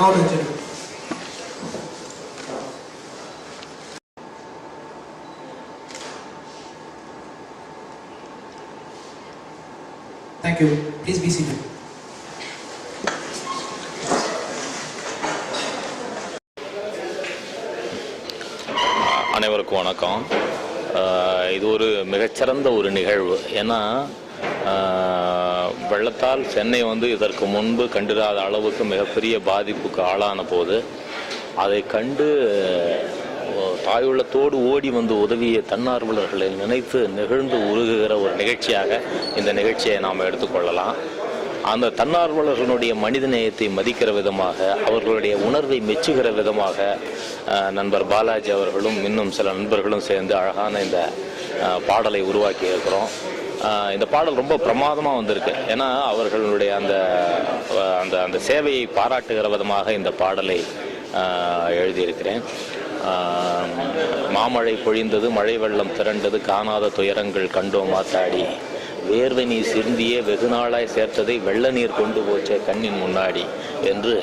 Manoranjan. Thank you. Please be seated. அனைவருக்கும் வணக்கம். இது ஒரு மிகச்சிறந்த ஒரு நிகழ்வு. ஏன்னா வெள்ளத்தால் சென்னை இதற்கு முன்பு கண்டிராத அளவுக்கு மிகப்பெரிய பாதிப்புக்கு ஆளான போது அதை கண்டு தாயுள்ளத்தோடு ஓடி உதவிய தன்னார்வலர்களை நினைத்து நெகிழ்ந்து உருகுகிற ஒரு நிகழ்ச்சியாக இந்த நிகழ்ச்சியை நாம் எடுத்துக்கொள்ளலாம். அந்த தன்னார்வலர்களுடைய மனிதநேயத்தை மதிக்கிற விதமாக, அவர்களுடைய உணர்வை மெச்சுகிற விதமாக நண்பர் பாலாஜி அவர்களும் இன்னும் சில நண்பர்களும் சேர்ந்து அழகான இந்த பாடலை உருவாக்கி இருக்கிறோம். இந்த பாடல் ரொம்ப பிரமாதமாக வந்திருக்கு. ஏன்னா அவர்களுடைய அந்த அந்த அந்த சேவையை பாராட்டுகிற விதமாக இந்த பாடலை எழுதியிருக்கிறேன். மாமழை பொழிந்தது, மழை வெள்ளம் திரண்டது, காணாத துயரங்கள் கண்டோம் மாத்தாடி, வேர்வை நீ சிந்தியே வெகு நாளாய் சேர்த்ததை வெள்ள நீர் கொண்டு போச்ச கண்ணின் முன்னாடி என்று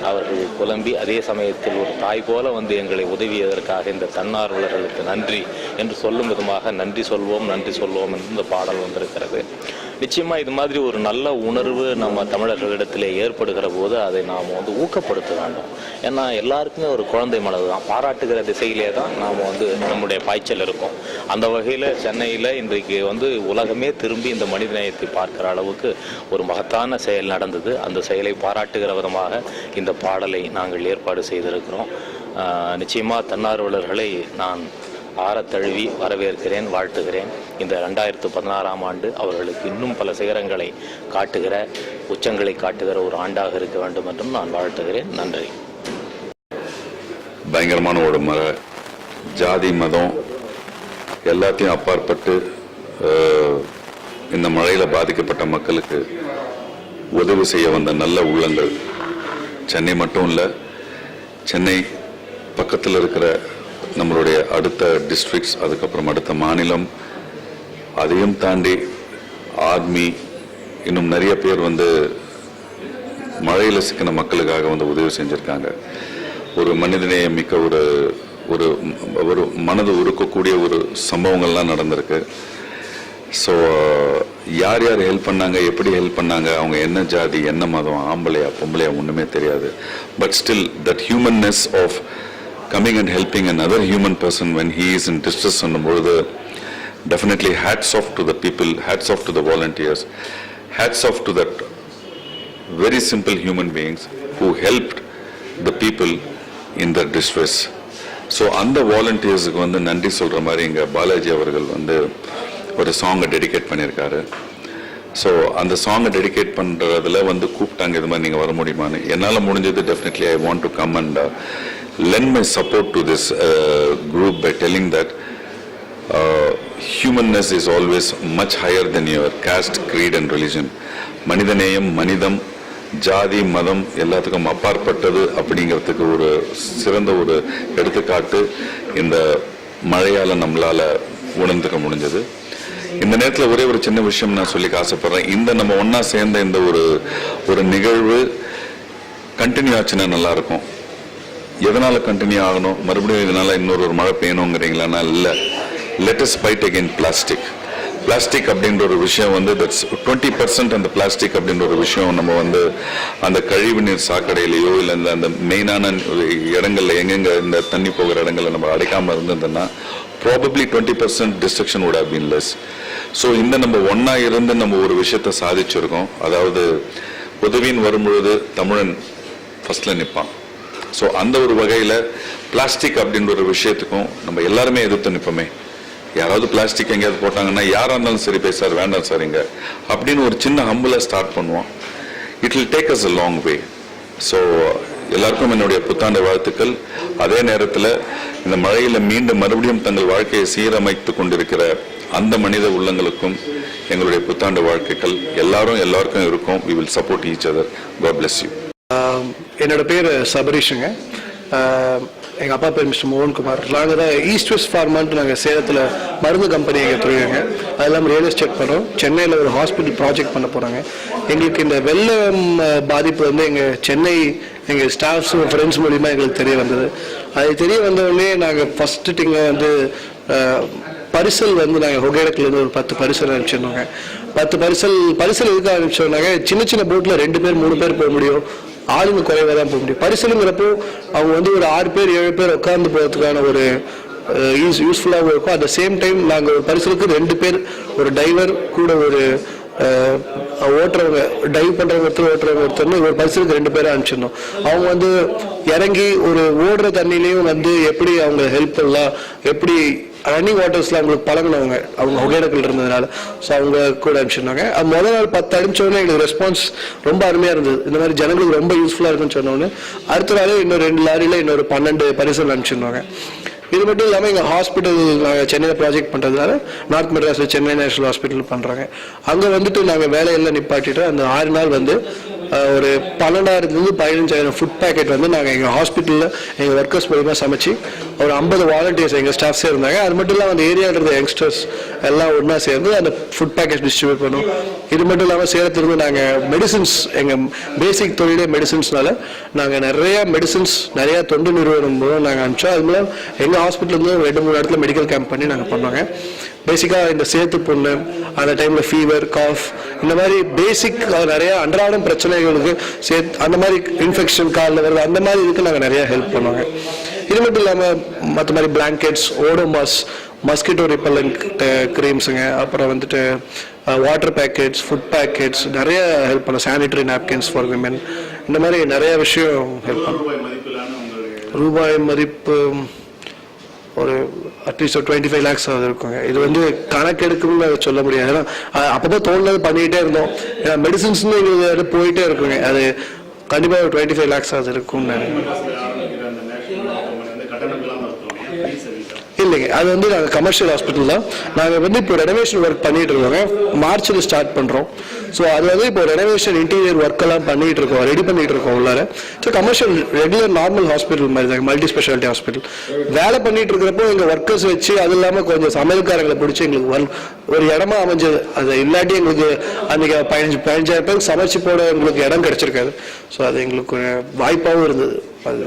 அவர்கள் புலம்பி, அதே சமயத்தில் ஒரு தாய் போல எங்களை உதவியதற்காக இந்த தன்னார்வலர்களுக்கு நன்றி என்று சொல்லும் விதமாக நன்றி சொல்வோம் நன்றி சொல்வோம் என்று இந்த பாடல் வந்திருக்கிறது. நிச்சயமாக இது மாதிரி ஒரு நல்ல உணர்வு நம்ம தமிழர்களிடத்திலே ஏற்படுகிற போது அதை நாம் ஊக்கப்படுத்த வேண்டும். ஏன்னா எல்லாருக்குமே ஒரு குழந்தை மனது தான், பாராட்டுகிற திசையிலே தான் நாம் நம்முடைய பாய்ச்சல் இருக்கும். அந்த வகையில் சென்னையில் இன்றைக்கு உலகமே திரும்பி இந்த மனிதநேயத்தை பார்க்கிற அளவுக்கு ஒரு மகத்தான செயல் நடந்தது. அந்த செயலை பாராட்டுகிற விதமாக இந்த பாடலை நாங்கள் ஏற்பாடு செய்திருக்கிறோம். நிச்சயமாக தன்னார்வலர்களை நான் ஆரத்தழுவி வரவேற்கிறேன், வாழ்த்துகிறேன். இந்த 2016ஆம் ஆண்டு அவர்களுக்கு இன்னும் பல சிகரங்களை காட்டுகிற, உச்சங்களை காட்டுகிற ஒரு ஆண்டாக இருக்க வேண்டும் என்றும் நான் வாழ்த்துகிறேன். நன்றி. பயங்கரமான ஒரு ஜாதி மதம் எல்லாத்தையும் அப்பாற்பட்டு இந்த மழையில் பாதிக்கப்பட்ட மக்களுக்கு உதவி செய்ய வந்த நல்ல உள்ளங்கள் சென்னை மட்டும் இல்லை, சென்னை பக்கத்தில் இருக்கிற நம்மளுடைய அடுத்த டிஸ்ட்ரிக்ட்ஸ், அதுக்கப்புறம் அடுத்த மாநிலம், அதையும் தாண்டி ஆர்மி, இன்னும் நிறைய பேர் மழையில் சிக்கின மக்களுக்காக உதவி செஞ்சுருக்காங்க. ஒரு மனிதநேயம் மிக்க ஒரு ஒரு ஒரு மனது உருக்கக்கூடிய ஒரு சம்பவங்கள்லாம் நடந்திருக்கு. ஸோ யார் யார் ஹெல்ப் பண்ணாங்க, எப்படி ஹெல்ப் பண்ணாங்க, அவங்க என்ன ஜாதி, என்ன மதம், ஆம்பளையா பொம்பளையா ஒன்றுமே தெரியாது. But still that humanness of coming and helping another human person when he is in distress annumbodhu, definitely hats off to the people, hats off to the volunteers, hats off to that very simple human beings who helped the people in their distress. So அந்த வாலண்டியர்ஸுக்கு நன்றி சொல்கிற மாதிரி இங்கே பாலாஜி அவர்கள் ஒரு சாங்கை dedicate பண்ணியிருக்காரு. So அந்த சாங்கை டெடிகேட் பண்ணுறதுல கூப்பிட்டாங்க, இது மாதிரி நீங்கள் வர முடியுமான்னு. என்னால் முடிஞ்சது definitely I want to come and lend my support to this group by telling that humanness is always much higher than your caste, creed and religion. மனிதநேயம், மனிதம், ஜாதி, மதம் எல்லாத்துக்கும் அப்பாற்பட்டது அப்படிங்கிறதுக்கு ஒரு சிறந்த ஒரு எடுத்துக்காட்டு இந்த மழையால் நம்மளால் உணர்ந்துக்க முடிஞ்சது. இந்த நேரத்தில் ஒரே ஒரு சின்ன விஷயம் நான் சொல்லிக்க ஆசைப்படுறேன். இந்த நம்ம ஒன்றா சேர்ந்த இந்த ஒரு நிகழ்வு கண்டினியூ ஆச்சுன்னா நல்லாயிருக்கும். எதனால் கண்டினியூ ஆகணும், மறுபடியும் இதனால் இன்னொரு மழை பெய்யணுங்கிறீங்களானா இல்லை. Let us fight again plastic அப்படின்ற ஒரு விஷயம் தட்ஸ் 20% அந்த பிளாஸ்டிக் அப்படின்ற ஒரு விஷயம் நம்ம அந்த கழிவுநீர் சாக்கடையிலையோ இல்லை அந்த மெயினான இடங்கள்ல எங்கெங்க இந்த தண்ணி போகிற இடங்கள்ல நம்ம அடைக்காமல் இருந்ததுன்னா probably 20% destruction would have been less. So நம்ம ஒன்றா இருந்து நம்ம ஒரு விஷயத்தை சாதிச்சிருக்கோம். அதாவது உதவின்னு வரும்பொழுது தமிழன் ஃபர்ஸ்ட்ல நிற்பான். ஸோ அந்த ஒரு வகையில் பிளாஸ்டிக் அப்படின்ற ஒரு விஷயத்துக்கும் நம்ம எல்லாருமே எதிர்த்து நிற்போமே. யாராவது பிளாஸ்டிக் எங்கேயாவது போட்டாங்கன்னா யாராக இருந்தாலும் சரி, போய் சார் வேண்டாம் சார் இங்கே அப்படின்னு ஒரு சின்ன ஹம்பில் ஸ்டார்ட் பண்ணுவோம். It will take us a long way. So எல்லாருக்கும் என்னுடைய புத்தாண்டு வாழ்த்துக்கள். அதே நேரத்தில் இந்த மழையில் மீண்டும் மறுபடியும் தங்கள் வாழ்க்கையை சீரமைத்து கொண்டிருக்கிற அந்த மனித உள்ளங்களுக்கும் எங்களுடைய புத்தாண்டு வாழ்க்கைகள் எல்லாருக்கும் இருக்கும். we will support each other. God bless you. என்னோட பேர் சபரீஷுங்க. எங்கள் அப்பா பேர் மிஸ்டர் மோகன்குமார். நாங்கள் தான் ஈஸ்ட் வெஸ்ட் ஃபார்மான்ட்டு நாங்கள் சேலத்தில் மருந்து கம்பெனி எங்கள் தொழிலுங்க. அது இல்லாமல் ரியல் எஸ்டேட் பண்ணுறோம். சென்னையில் ஒரு ஹாஸ்பிட்டல் ப்ராஜெக்ட் பண்ண போகிறாங்க. எங்களுக்கு இந்த வெள்ளம் பாதிப்பு வந்து எங்கள் ஸ்டாஃப்ஸ் ஃப்ரெண்ட்ஸ் மூலிமா எங்களுக்கு தெரிய வந்தது. அது தெரிய வந்தோடனே நாங்கள் ஃபஸ்ட்டு திங்க வந்து பரிசல் வந்து நாங்கள் ஒகேனக்கல்லேருந்து ஒரு 10 பரிசல் அனுப்பிச்சிருந்தோங்க. 10 பரிசல் எதுக்கு அனுப்பிச்சோம்னாங்க, சின்ன சின்ன போட்டில் 2 பேர் 3 பேர் போக முடியும், ஆளுங்க குறைவாக தான் போக முடியும். பரிசலுங்கிறப்போ அவங்க வந்து ஒரு 6 பேர் 7 பேர் உட்கார்ந்து போகிறதுக்கான ஒரு யூஸ்ஃபுல்லாகவும் இருக்கும். அட் த சேம் டைம் நாங்கள் ஒரு பரிசலுக்கு 2 பேர், ஒரு டைவர் கூட ஒரு ஓட்டுறவங்க, டைவ் பண்ணுறவங்க ஓட்டுறவங்க ஒருத்தர்னு ஒரு பரிசலுக்கு 2 பேரை அனுப்பிச்சிருந்தோம். அவங்க வந்து இறங்கி ஒரு ஓடுற தண்ணிலையும் வந்து எப்படி அவங்க ஹெல்ப் பண்ணலாம், எப்படி ரன்னிங் வாட்டர்ஸில் அவங்களுக்கு பழகினவங்க, அவங்க ஒகேனக்கல் இருந்ததுனால. ஸோ அவங்க கூட அனுப்பிச்சிருந்தாங்க. அது முதல் நாள் 10 அனுப்பிச்சோடனே எங்களுக்கு ரெஸ்பான்ஸ் ரொம்ப அருமையாக இருந்தது. இந்த மாதிரி ஜனங்களுக்கு ரொம்ப யூஸ்ஃபுல்லாக இருக்குன்னு சொன்னோன்னு அடுத்த நாள் இன்னொரு 2 லாரியில் இன்னொரு 12 பரிசல் அனுப்பிச்சிருந்தாங்க. இது மட்டும் இல்லாமல் எங்கள் ஹாஸ்பிட்டல் நாங்கள் சென்னையில் ப்ராஜெக்ட் பண்ணுறதுனால நார்த் மெட்ராஸில் சென்னை நேஷனல் ஹாஸ்பிட்டல் பண்ணுறாங்க. அங்கே வந்துட்டு நாங்கள் வேலையெல்லாம் நிப்பாட்டிட்டு அந்த 6 நாள் வந்து ஒரு 12,000 to 15,000 ஃபுட் பேக்கெட் வந்து நாங்கள் எங்கள் ஹாஸ்பிட்டலில் எங்கள் ஒர்க்கர்ஸ் மூலிமா சமைச்சு ஒரு 50 வாலண்டியர்ஸ் எங்கள் ஸ்டாஃப்ஸே இருந்தாங்க. அது மட்டும் இல்லாமல் அந்த ஏரியாவில் இருந்த யங்ஸ்டர்ஸ் எல்லாம் ஒன்றா சேர்ந்து அந்த ஃபுட் பேக்கெட் டிஸ்ட்ரிபியூட் பண்ணோம். இது மட்டும் இல்லாமல் சேலத்திலிருந்து நாங்கள் மெடிசின்ஸ், எங்கள் பேசிக் தொழிலே மெடிசின்ஸ்னால நாங்கள் நிறையா தொண்டு நிறுவனம் மூலம் நாங்கள் அனுப்பிச்சோம். அது மூலம் எங்கள் ஹாஸ்பிட்டலேருந்து 2-3 இடத்துல மெடிக்கல் கேம்ப் பண்ணி நாங்கள் பண்ணோங்க. பேசிக்காக இந்த சேத்து புண்ணு, அந்த டைமில் ஃபீவர், காஃப், இந்த மாதிரி பேசிக் நிறையா அன்றாடம் பிரச்சனைகளுக்கு அந்த மாதிரி இன்ஃபெக்ஷன் காலில் வருது, அந்த மாதிரி இதுக்கு நாங்கள் நிறையா ஹெல்ப் பண்ணுவாங்க. இது மட்டும் இல்லாமல் மற்ற மாதிரி பிளாங்கெட்ஸ், ஓடோமாஸ், மஸ்கிட்டோ ரிப்பல்லண்ட் க்ரீம்ஸுங்க, அப்புறம் வந்துட்டு வாட்டர் பேக்கெட்ஸ், ஃபுட் பேக்கெட்ஸ், நிறைய ஹெல்ப் பண்ணோம். சானிட்டரி நாப்கின்ஸ் ஃபார் விமென், இந்த மாதிரி நிறைய விஷயம் ஹெல்ப் பண்ணோம். ரூபாய் மதிப்பு ஒரு அட்லீஸ்ட் ஒரு 25 lakhs அது இருக்குங்க. இது வந்து கணக்கெடுக்குன்னு சொல்ல முடியாது. ஏன்னா அப்போ தோணுனது பண்ணிகிட்டே இருந்தோம். ஏன்னா மெடிசின்ஸ்னு எங்களுக்கு போயிட்டே இருக்குங்க. அது கண்டிப்பாக ஒரு 25 lakhs அது இருக்கும்னு நினைக்கிறேன். இல்லைங்க, அது வந்து நாங்கள் கமர்ஷியல் ஹாஸ்பிட்டல் தான். நாங்கள் வந்து இப்போ ரெனோவேஷன் ஒர்க் பண்ணிட்டு இருக்கோங்க. மார்ச்சில் ஸ்டார்ட் பண்ணுறோம். ஸோ அது வந்து இப்போ ரெனோவேஷன் இன்டீரியர் ஒர்க்கெல்லாம் பண்ணிட்டு இருக்கோம், ரெடி பண்ணிட்டு இருக்கோம் உள்ளார. So commercial regular normal hospital மாதிரி தான், மல்டி ஸ்பெஷாலிட்டி ஹாஸ்பிட்டல். வேலை பண்ணிட்டு இருக்கிறப்போ எங்கள் ஒர்க்கர்ஸ் வச்சு, அது இல்லாமல் கொஞ்சம் சமையல்காரங்களை பிடிச்சி எங்களுக்கு ஒரு இடமா அமைஞ்சது. அது இல்லாட்டி எங்களுக்கு அன்றைக்கி 15,000 பேருக்கு சமைச்சு போட எங்களுக்கு இடம் கிடைச்சிருக்காது. ஸோ அது எங்களுக்கு ஒரு வாய்ப்பாகவும் இருந்தது. அது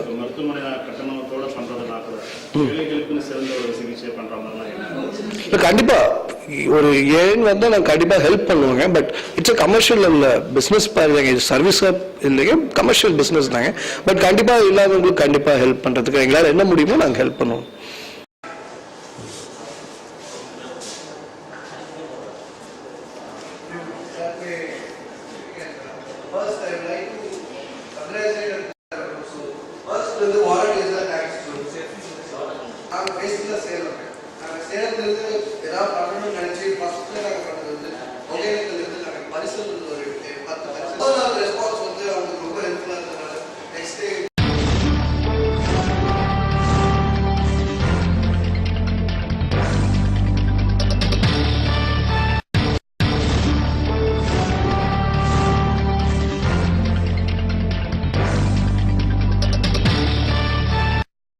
கண்டிப்பா ஒரு ஏன் வந்தால் நாங்கள் கண்டிப்பாக ஹெல்ப் பண்ணுவோங்க. But it's a commercial business பாருங்க, இது சர்வீஸ் இல்லைங்க, கமர்ஷியல் பிஸ்னஸ் தாங்க. பட் கண்டிப்பாக இல்லாதவங்களுக்கு கண்டிப்பாக ஹெல்ப் பண்ணுறதுக்கு எங்களால் என்ன முடியுமோ நாங்கள் ஹெல்ப் பண்ணுவோம்.